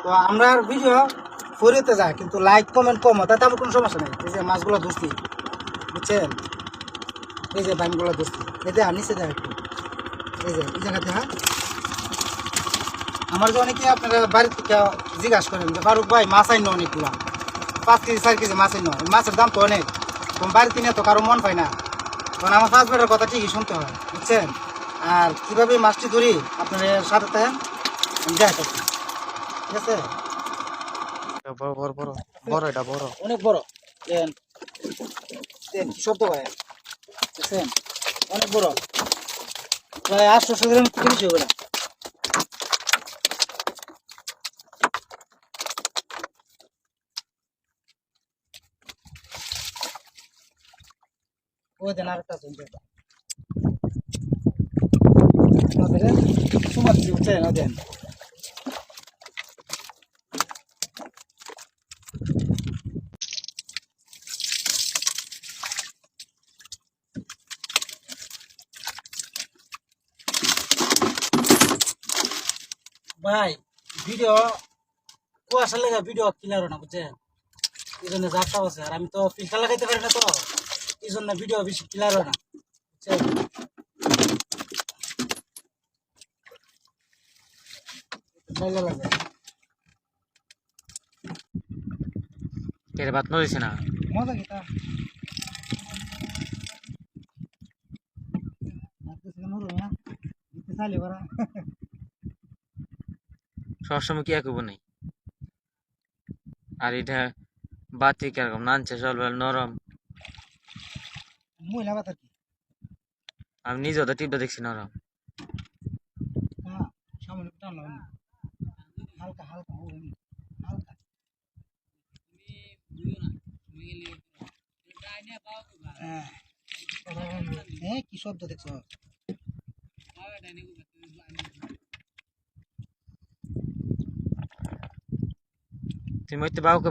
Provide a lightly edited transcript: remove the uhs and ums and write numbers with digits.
তো আমরা ভিডিও ফরিতে যায় কিন্তু লাইক কমেন্ট কম হয়, তাতে আমার কোনো সমস্যা নেই। এই যে মাছগুলো ধরছি, বুঝছেন? এই যে বাইমগুলো ধরছি, এই যে নিচে যায় একটু, এই যে এই জায়গাতে। হ্যাঁ, আমার যে অনেকে আপনারা বাড়ির থেকে জিজ্ঞাসা করেন যে ফারুক ভাই মাছ আইন অনেকগুলা, 5 কেজি 4 কেজি মাছ আইন, মাছের দাম তো অনেক, তোমার বাড়িতে নিয়ে তো কারো মন পায় না। কারণ আমার হাজবেন্ডের কথা ঠিকই শুনতে হয়, বুঝছেন? আর কীভাবে মাছটি ধরি আপনাদের সাথে থাকেন, আমি দেখাচ্ছি, ঠিক আছে? বড় বড় বড় বড়, এটা বড়, অনেক বড়। দেন দেন কি শব্দ ভাই, বুঝছেন? অনেক বড়, প্রায় 800 গ্রাম বেশি হবে না। ওই দেন আরেকটা আছে, সুমার দিচ্ছি, বুঝছেন? ওই দেন ভাই, ভিডিও কুয়াশা লেগে ভিডিও ক্লিয়ার হয় না, বুঝছেন? এই জন্য যাত্রা আছে, আর আমি তো ফিল্টার লাগাইতে পারি না, তো এই জন্য ভিডিও বেশি ক্লিয়ার হয় না, বুঝছেন? ভালো লাগে। এর বাত নড়িছে না। মজা কি তা? লাগতেছে কেন রে না? দিতে চাইলে বারা। সবসময় কি একব নাই। আর এটা বাতি কিরকম নানছে, জল নরম। মহিলা কথা কি? আমি নিজেও তো টিপটা দেখছি নরম। হ্যাঁ, সামনে টান লাগানো, হালকা হালকা হালকা। হ্যাঁ, কি শব্দ দেখছো? তুমি হইতে বাউকে